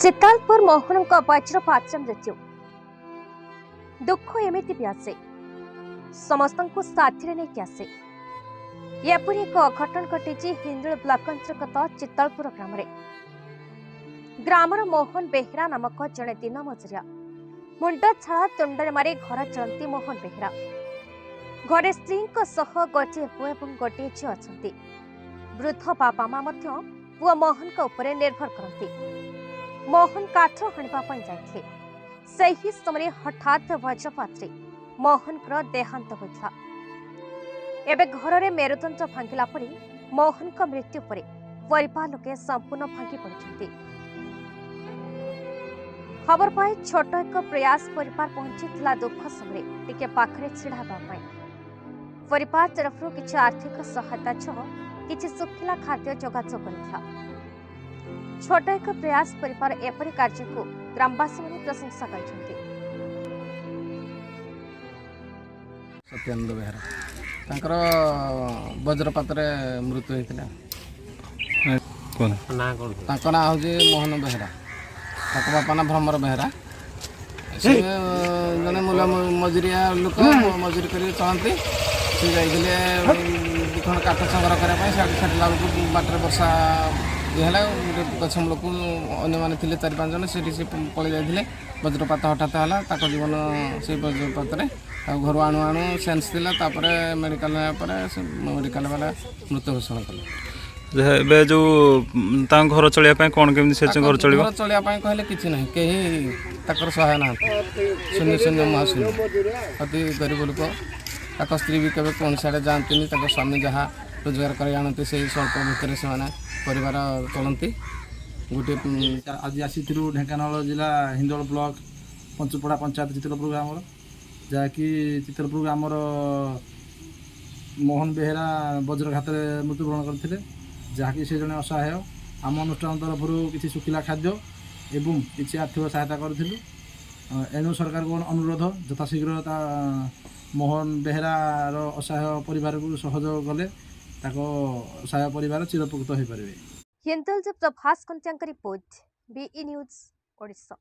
चित्तालपुर मोहन वज्रपात मृत्यु दुख एमती भी आसे समस्त को साथी नहीं आसे एपरी एक अघटन घटी हिंदुल ब्लॉक अंतर्गत चित्तालपुर ग्रामर मोहन बेहेरा नामक जड़े दिन मजुरिया मुंड छाड़ा तुंडे मारी घर चलती मोहन बेहेरा घरे स्त्री गोटे पुओ और गोटे झी अच्छा वृद्ध बापा माँ पुओ मोहन उपर निर्भर करती। मोहन काठ हाणिबा जाइए सही समय हठात वज्रपात मोहन देहांत होता। एबे घर में मेरुदंड भांगिला परी मोहन मृत्यु पर परिवार लोके संपूर्ण भांगी पड़ते। खबर पाई छोट एक प्रयास परिवार पहुंची दुख समय टिके पाखरे छिड़ाबा परिवार तरफ किसी आर्थिक सहायता छह किसी सुखिला खाद्य जोगाजोग करथिला। छोट एक प्रयास परिवार एपरी कार्य को ग्रामवासी ने प्रशंसा करछन्ति। सत्यानंद बेहरा तांकर वज्रपात मृत्यु होता। कौन तांको ना हूँ मोहन बेहरा ताको बापा ना भ्रमर बेहरा जने मूल मजुरिया लोक मजुरी कर चलती सी जाइए दुखन काठ संग्रह करने छाड़ा बाटर वर्षा है गछ मूल को अन्य चार पाँच जन से पलि जाते वज्रपात हठात है जीवन से वज्रपात घर आणु आणु सेन्स था मेडिकल मेडिकल वाला मृत्यु घोषणा कले। जो घर चलिया कौन केमी से घर चलिए घर चलिया कहले कि ना कहीं तक सहाय ना शून्य शून्य महाशून्य अति गरीब लोक तक स्त्री भी कभी कौन साइड जाती स्वामी जहाँ रोजगार कर आनती से स्वल्प भितर से परिवार चलती। गोटे आज आसी ढेंकानाल जिला हिंदोल ब्लॉक पंचपड़ा पंचायत चित्रपुर ग्राम जहाँकि चित्रपुर ग्रामर मोहन बेहेरा वज्रघात मृत्युवरण करते जहाँकि से जड़े असहाय आम अनुष्ठान तरफ किसी सुखिला खाद्य एवं किसी आर्थिक सहायता करूँ। एणु सरकार को अनुरोध यथाशीघ्र मोहन बेहेरार असहाय परिवार को सहयोग कले असहाय परिवार चिरपकृत हो पारे। हिंदुल प्रभास कंत्यांक रिपोर्ट बीई न्यूज ओडिशा।